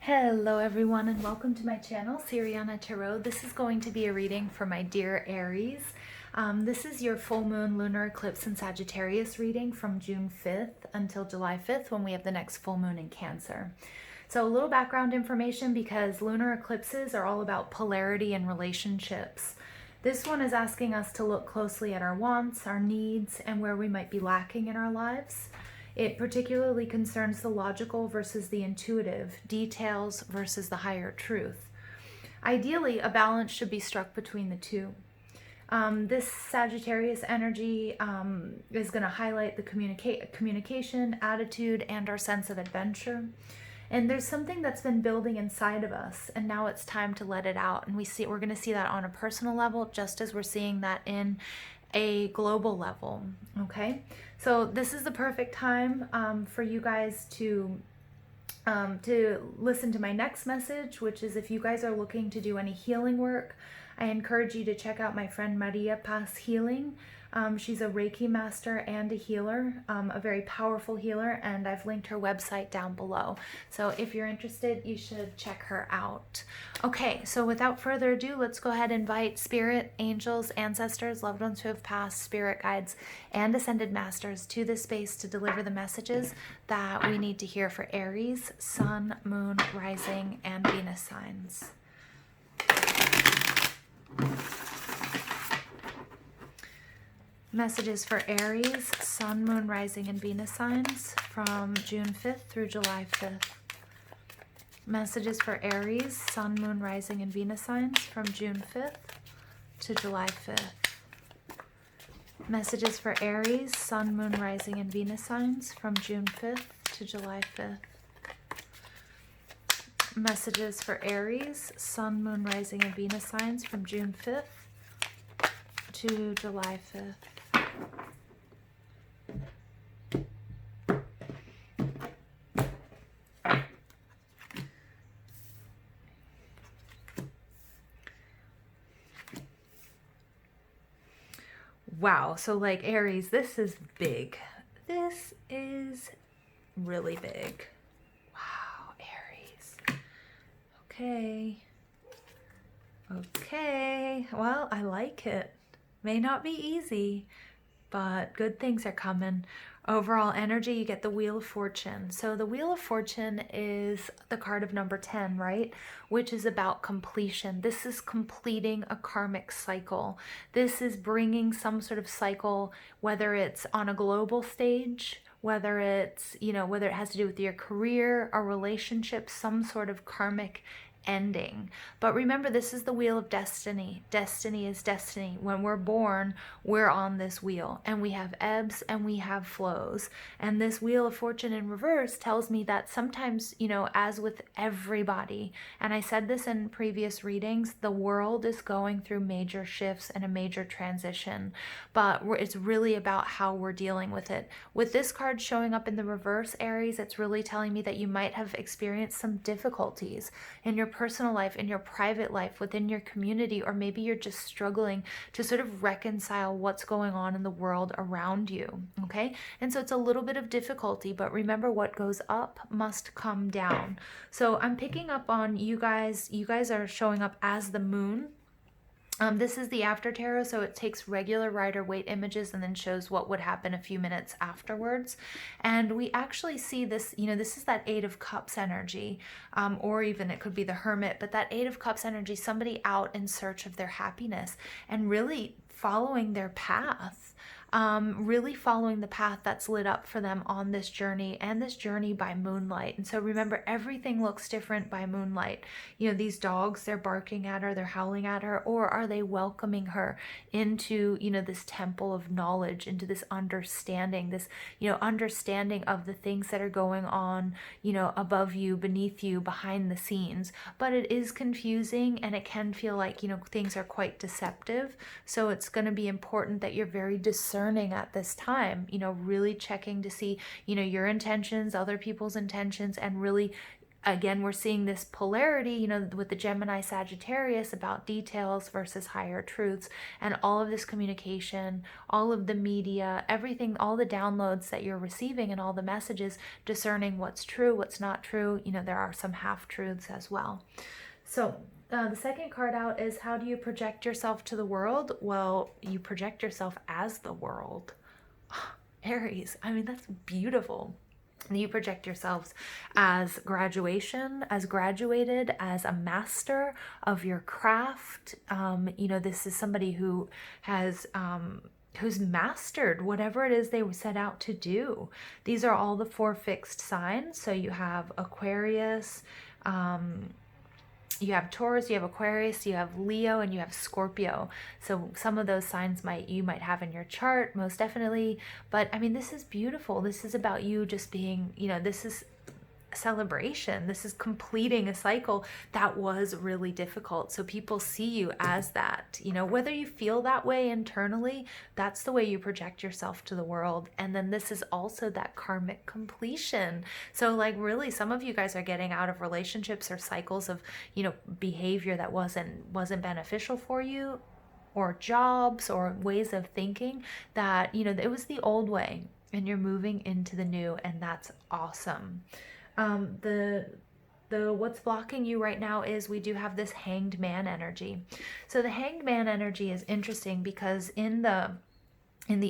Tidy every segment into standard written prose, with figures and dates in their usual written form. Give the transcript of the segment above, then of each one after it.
Hello everyone and welcome to my channel, Siriana Tarot. This is going to be a reading for my dear Aries. This is your full moon lunar eclipse in Sagittarius reading from June 5th until July 5th when we have the next full moon in Cancer. So a little background information, because lunar eclipses are all about polarity and relationships. This one is asking us to look closely at our wants, our needs, and where we might be lacking in our lives. It particularly concerns the logical versus the intuitive, details versus the higher truth. Ideally, a balance should be struck between the two. This Sagittarius energy is going to highlight the communication, attitude, and our sense of adventure. And there's something that's been building inside of us, and now it's time to let it out. And we're going to see that on a personal level, just as we're seeing that in a global level. Okay, so this is the perfect time for you guys to listen to my next message, which is if you guys are looking to do any healing work, I encourage you to check out my friend Maria Paz Healing. She's a Reiki master and a healer, a very powerful healer, and I've linked her website down below. So if you're interested, you should check her out. Okay, so without further ado, let's go ahead and invite spirit, angels, ancestors, loved ones who have passed, spirit guides, and ascended masters to this space to deliver the messages that we need to hear for Aries, Sun, Moon, Rising, and Venus signs. Messages for Aries, Sun, Moon, Rising, and Venus signs from June 5th through July 5th. Messages for Aries, Sun, Moon, Rising, and Venus signs from June 5th to July 5th. Messages for Aries, Sun, Moon, Rising, and Venus signs from June 5th to July 5th. Messages for Aries, Sun, Moon, Rising, and Venus signs from June 5th to July 5th. Wow, so like Aries, this is big. This is really big. Wow, Aries. Okay. Okay, well, I like it. May not be easy, but good things are coming. Overall energy, you get the Wheel of Fortune. So the Wheel of Fortune is the card of number 10, right? Which is about completion. This is completing a karmic cycle. This is bringing some sort of cycle, whether it's on a global stage, whether it's, whether it has to do with your career or relationship, some sort of karmic ending. But remember, this is the wheel of destiny. Destiny is destiny. When we're born, we're on this wheel, and we have ebbs and we have flows. And this Wheel of Fortune in reverse tells me that sometimes, as with everybody, and I said this in previous readings, the world is going through major shifts and a major transition, but it's really about how we're dealing with it. With this card showing up in the reverse, Aries, it's really telling me that you might have experienced some difficulties in your personal life, in your private life, within your community, or maybe you're just struggling to sort of reconcile what's going on in the world around you, okay? And so it's a little bit of difficulty, but remember, what goes up must come down. So I'm picking up on you guys are showing up as the moon. This is the after tarot, so it takes regular Rider-Waite images and then shows what would happen a few minutes afterwards. And we actually see this, this is that Eight of Cups energy, or even it could be the Hermit, but that Eight of Cups energy, somebody out in search of their happiness and really following their path. Really following the path that's lit up for them on this journey, and this journey by moonlight. And so remember, everything looks different by moonlight. These dogs, they're barking at her, they're howling at her, or are they welcoming her into, this temple of knowledge, into this understanding, this, understanding of the things that are going on, above you, beneath you, behind the scenes. But it is confusing, and it can feel like, things are quite deceptive. So it's going to be important that you're very discerning at this time, really checking to see, your intentions, other people's intentions, and really again, we're seeing this polarity, you know, with the Gemini Sagittarius about details versus higher truths, and all of this communication, all of the media, everything, all the downloads that you're receiving and all the messages, discerning what's true, what's not true. You know, there are some half truths as well. So the second card out is, how do you project yourself to the world? Well, you project yourself as the world. Aries, I mean, that's beautiful. You project yourselves as graduation, as graduated, as a master of your craft. You know, this is somebody who has who's mastered whatever it is they set out to do. These are all the 4 fixed signs. So you have Aquarius, you have Taurus, you have Aquarius, you have Leo, and you have Scorpio. So some of those signs you might have in your chart, most definitely. But I mean, this is beautiful. This is about you just being, you know, this is celebration. This is completing a cycle that was really difficult. So people see you as that, you know, whether you feel that way internally, that's the way you project yourself to the world. And then this is also that karmic completion. So like, really, some of you guys are getting out of relationships or cycles of, you know, behavior that wasn't beneficial for you, or jobs or ways of thinking that, you know, it was the old way and you're moving into the new, and that's awesome. The what's blocking you right now is we do have this Hanged Man energy. So the Hanged Man energy is interesting because in the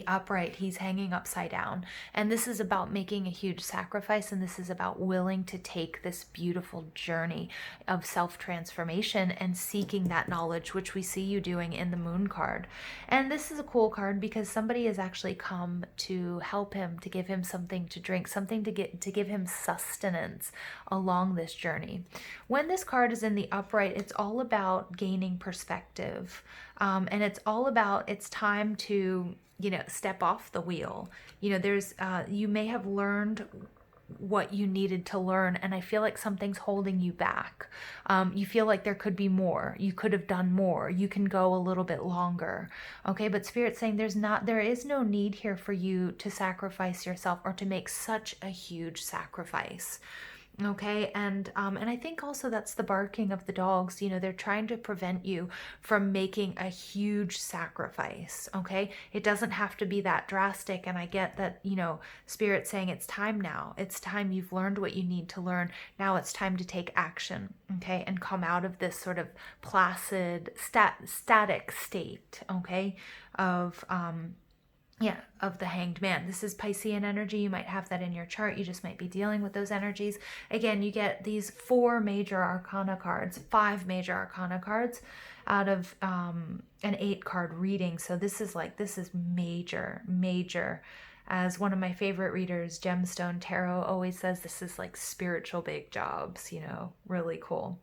upright, he's hanging upside down. And this is about making a huge sacrifice. And this is about willing to take this beautiful journey of self-transformation and seeking that knowledge, which we see you doing in the Moon card. And this is a cool card because somebody has actually come to help him, to give him something to drink, something to give him sustenance along this journey. When this card is in the upright, it's all about gaining perspective. And it's all about, it's time to, you know, step off the wheel. You know, there's, you may have learned what you needed to learn, and I feel like something's holding you back. You feel like there could be more. You could have done more. You can go a little bit longer. Okay, but Spirit's saying there is no need here for you to sacrifice yourself or to make such a huge sacrifice. Okay, and I think also that's the barking of the dogs. You know, they're trying to prevent you from making a huge sacrifice. Okay, it doesn't have to be that drastic, and I get that, you know, Spirit's saying it's time now. It's time. You've learned what you need to learn. Now it's time to take action. Okay, and come out of this sort of placid, static state. Okay, of of the Hanged Man. This is Piscean energy. You might have that in your chart. You just might be dealing with those energies. Again, you get these 4 major arcana cards, 5 major arcana cards out of an 8-card reading. So this is major. As one of my favorite readers, Gemstone Tarot, always says, this is like spiritual big jobs, you know, really cool.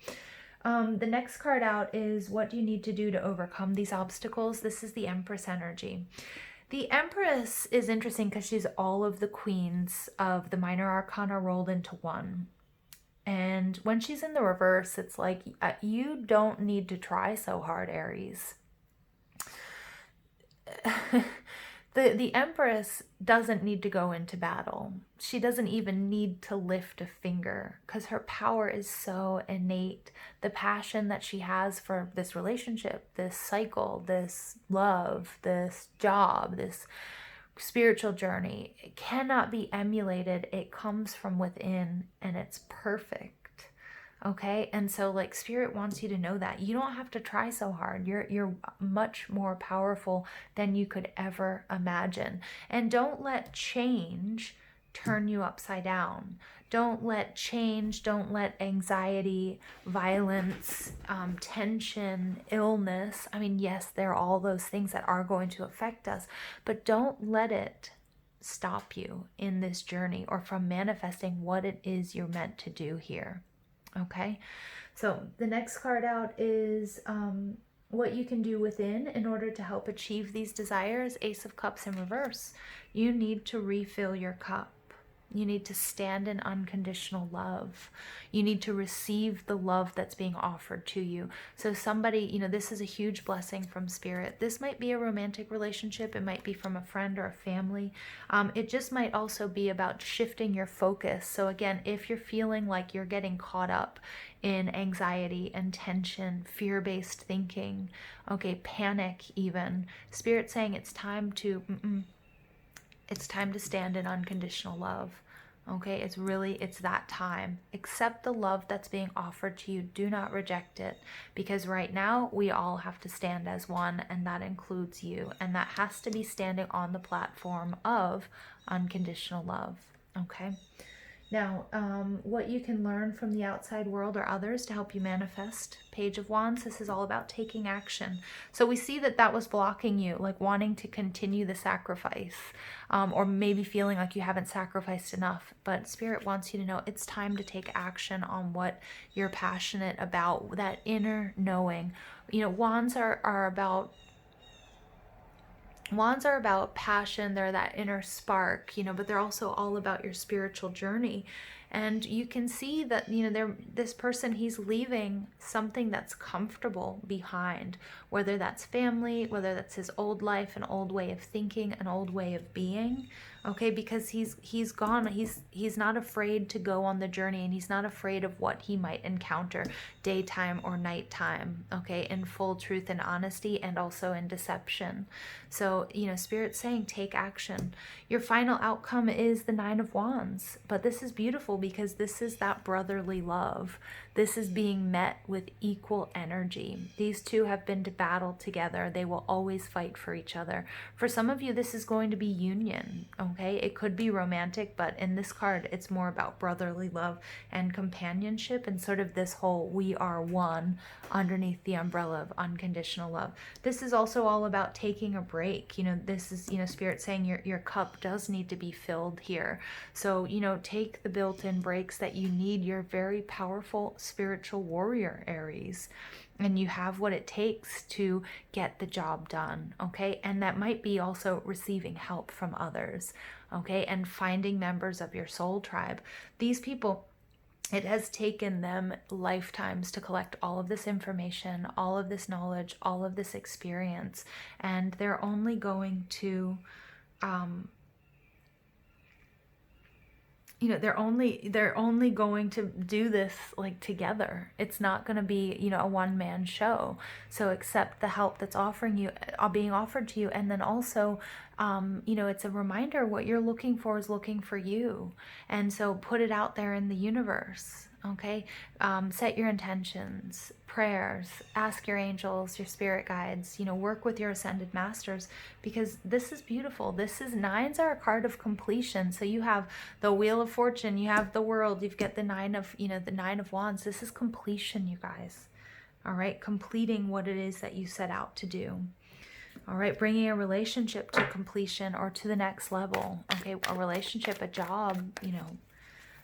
The next card out is, what do you need to do to overcome these obstacles? This is the Empress energy. The Empress is interesting because she's all of the queens of the minor arcana rolled into one. And when she's in the reverse, it's like, you don't need to try so hard, Aries. The Empress doesn't need to go into battle. She doesn't even need to lift a finger because her power is so innate. The passion that she has for this relationship, this cycle, this love, this job, this spiritual journey, it cannot be emulated. It comes from within, and it's perfect. Okay, and so like Spirit wants you to know that you don't have to try so hard. You're much more powerful than you could ever imagine. And don't let change turn you upside down. Don't let anxiety, violence, tension, illness. I mean, yes, there are all those things that are going to affect us, but don't let it stop you in this journey or from manifesting what it is you're meant to do here. Okay, so the next card out is what you can do within in order to help achieve these desires. Ace of Cups in reverse. You need to refill your cup. You need to stand in unconditional love. You need to receive the love that's being offered to you. So somebody, you know, this is a huge blessing from Spirit. This might be a romantic relationship. It might be from a friend or a family. It just might also be about shifting your focus. So again, if you're feeling like you're getting caught up in anxiety and tension, fear-based thinking, okay, panic even, Spirit saying it's time to stand in unconditional love. Okay, it's that time. Accept the love that's being offered to you. Do not reject it, because right now we all have to stand as one, and that includes you. And that has to be standing on the platform of unconditional love. Okay. Now, what you can learn from the outside world or others to help you manifest. Page of Wands, this is all about taking action. So we see that that was blocking you, like wanting to continue the sacrifice, or maybe feeling like you haven't sacrificed enough. But Spirit wants you to know it's time to take action on what you're passionate about, that inner knowing. You know, Wands are about passion. They're that inner spark, you know, but they're also all about your spiritual journey. And you can see that, you know, this person, he's leaving something that's comfortable behind, whether that's family, whether that's his old life, an old way of thinking, an old way of being. Okay, because he's gone. He's not afraid to go on the journey, and he's not afraid of what he might encounter daytime or nighttime, okay, in full truth and honesty, and also in deception. So, you know, Spirit's saying take action. Your final outcome is the Nine of Wands, but this is beautiful because this is that brotherly love. This is being met with equal energy. These two have been to battle together. They will always fight for each other. For some of you, this is going to be union, okay? It could be romantic, but in this card, it's more about brotherly love and companionship, and sort of this whole we are one underneath the umbrella of unconditional love. This is also all about taking a break. You know, this is, you know, Spirit saying your cup does need to be filled here. So, you know, take the built-in breaks that you need. You're very powerful spiritual warrior, Aries, and you have what it takes to get the job done, okay? And that might be also receiving help from others, okay? And finding members of your soul tribe. These people, it has taken them lifetimes to collect all of this information, all of this knowledge, all of this experience, and they're only going to you know, they're only going to do this like together. It's not going to be, you know, a one-man show. So accept the help that's being offered to you, and then also you know, it's a reminder what you're looking for is looking for you. And so put it out there in the universe, okay? Set your intentions, prayers, ask your angels, your spirit guides, you know, work with your ascended masters, because this is beautiful. Nines are a card of completion. So you have the Wheel of Fortune, you have the World, you've got the Nine of Wands. This is completion, you guys. All right, completing what it is that you set out to do. All right, bringing a relationship to completion or to the next level. Okay, a relationship, a job, you know.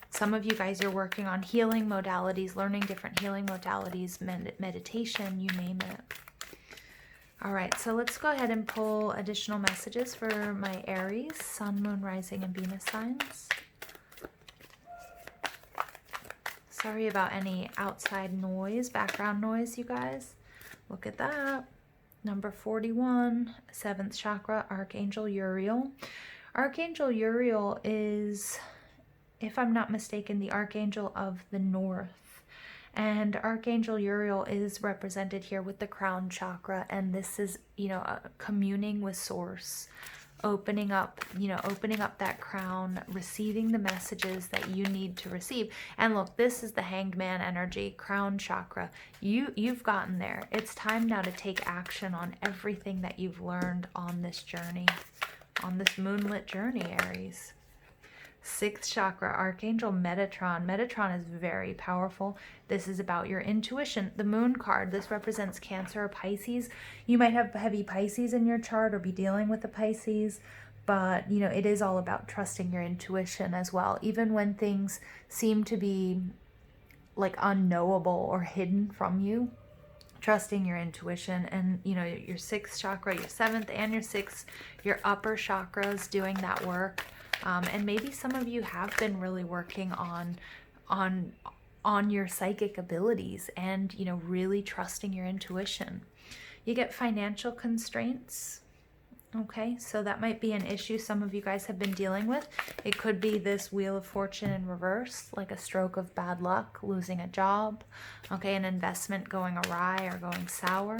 Some of you guys are working on healing modalities, learning different healing modalities, meditation, you name it. All right, so let's go ahead and pull additional messages for my Aries, Sun, Moon, Rising, and Venus signs. Sorry about any outside noise, background noise, you guys. Look at that. Number 41, 7th chakra, Archangel Uriel. Archangel Uriel is, if I'm not mistaken, the Archangel of the North. And Archangel Uriel is represented here with the crown chakra. And this is, you know, communing with Source, opening up that crown, receiving the messages that you need to receive. And look, this is the Hanged Man energy, crown chakra. You've gotten there. It's time now to take action on everything that you've learned on this journey, on this moonlit journey, Aries. 6th chakra, Archangel Metatron. Metatron is very powerful. This is about your intuition. The Moon card, this represents Cancer or Pisces. You might have heavy Pisces in your chart or be dealing with the Pisces, but you know, it is all about trusting your intuition as well. Even when things seem to be like unknowable or hidden from you, trusting your intuition. And you know, your 6th chakra, your 7th and your 6th, your upper chakras doing that work. And maybe some of you have been really working on your psychic abilities and, you know, really trusting your intuition. You get financial constraints. Okay, so that might be an issue some of you guys have been dealing with. It could be this Wheel of Fortune in reverse, like a stroke of bad luck, losing a job, okay, an investment going awry or going sour.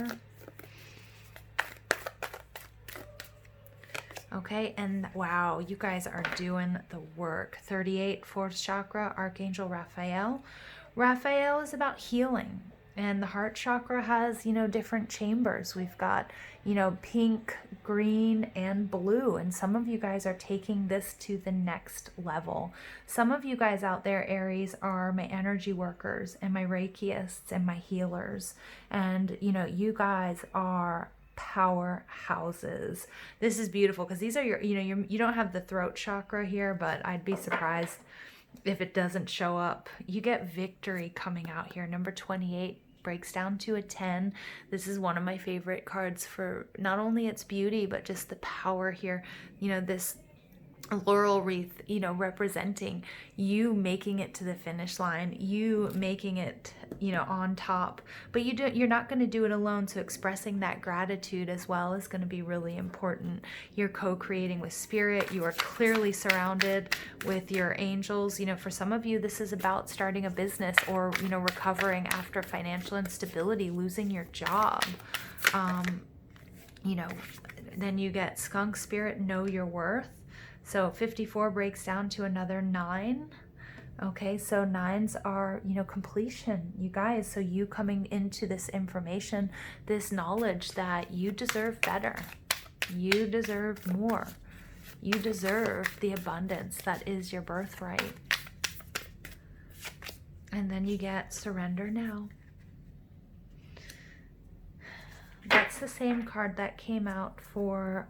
Okay, and wow, you guys are doing the work. 38, 4th chakra, Archangel Raphael. Raphael is about healing. And the heart chakra has, you know, different chambers. We've got, you know, pink, green, and blue. And some of you guys are taking this to the next level. Some of you guys out there, Aries, are my energy workers and my Reikiists and my healers. And, you know, you guys are powerhouses. This is beautiful because these are your, you know, you don't have the throat chakra here, but I'd be surprised if it doesn't show up. You get victory coming out here. Number 28 breaks down to a 10. This is one of my favorite cards for not only its beauty, but just the power here. You know, this laurel wreath, you know, representing you making it to the finish line, you making it, you know, on top. But you're not going to do it alone, so expressing that gratitude as well is going to be really important. You're co-creating with spirit. You are clearly surrounded with your angels. You know, for some of you, this is about starting a business or, you know, recovering after financial instability, losing your job. You know, then you get skunk spirit, know your worth. So 54 breaks down to another 9. Okay, so 9s are, you know, completion, you guys. So you coming into this information, this knowledge that you deserve better. You deserve more. You deserve the abundance that is your birthright. And then you get surrender now. That's the same card that came out for,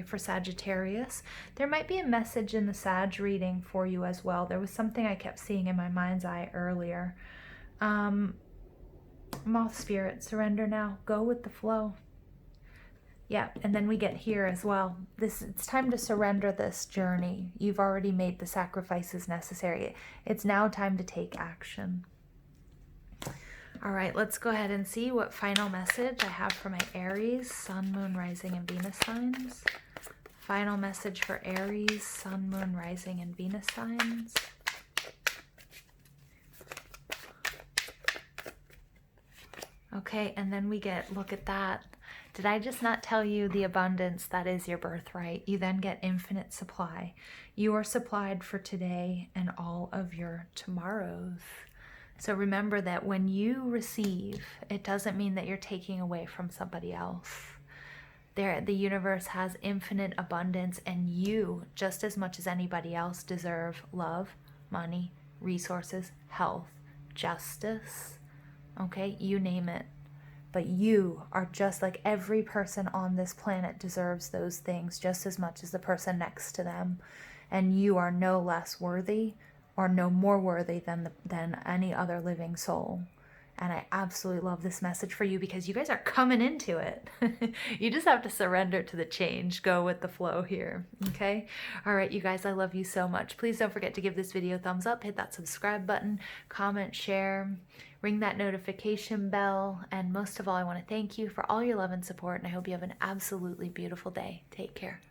for Sagittarius. There might be a message in the Sag reading for you as well. There was something I kept seeing in my mind's eye earlier. Moth spirit, surrender now. Go with the flow. Yeah, and then we get here as well. It's time to surrender this journey. You've already made the sacrifices necessary. It's now time to take action. All right, let's go ahead and see what final message I have for my Aries, Sun, Moon, Rising, and Venus signs. Final message for Aries, Sun, Moon, Rising, and Venus signs. Okay, and then we get, look at that. Did I just not tell you the abundance that is your birthright? You then get infinite supply. You are supplied for today and all of your tomorrows. So remember that when you receive, it doesn't mean that you're taking away from somebody else. The universe has infinite abundance, and you, just as much as anybody else, deserve love, money, resources, health, justice, okay? You name it. But you are just like every person on this planet deserves those things just as much as the person next to them. And you are no less worthy or no more worthy than any other living soul. And I absolutely love this message for you because you guys are coming into it. You just have to surrender to the change. Go with the flow here, okay? All right, you guys, I love you so much. Please don't forget to give this video a thumbs up, hit that subscribe button, comment, share, ring that notification bell, and most of all, I want to thank you for all your love and support, and I hope you have an absolutely beautiful day. Take care.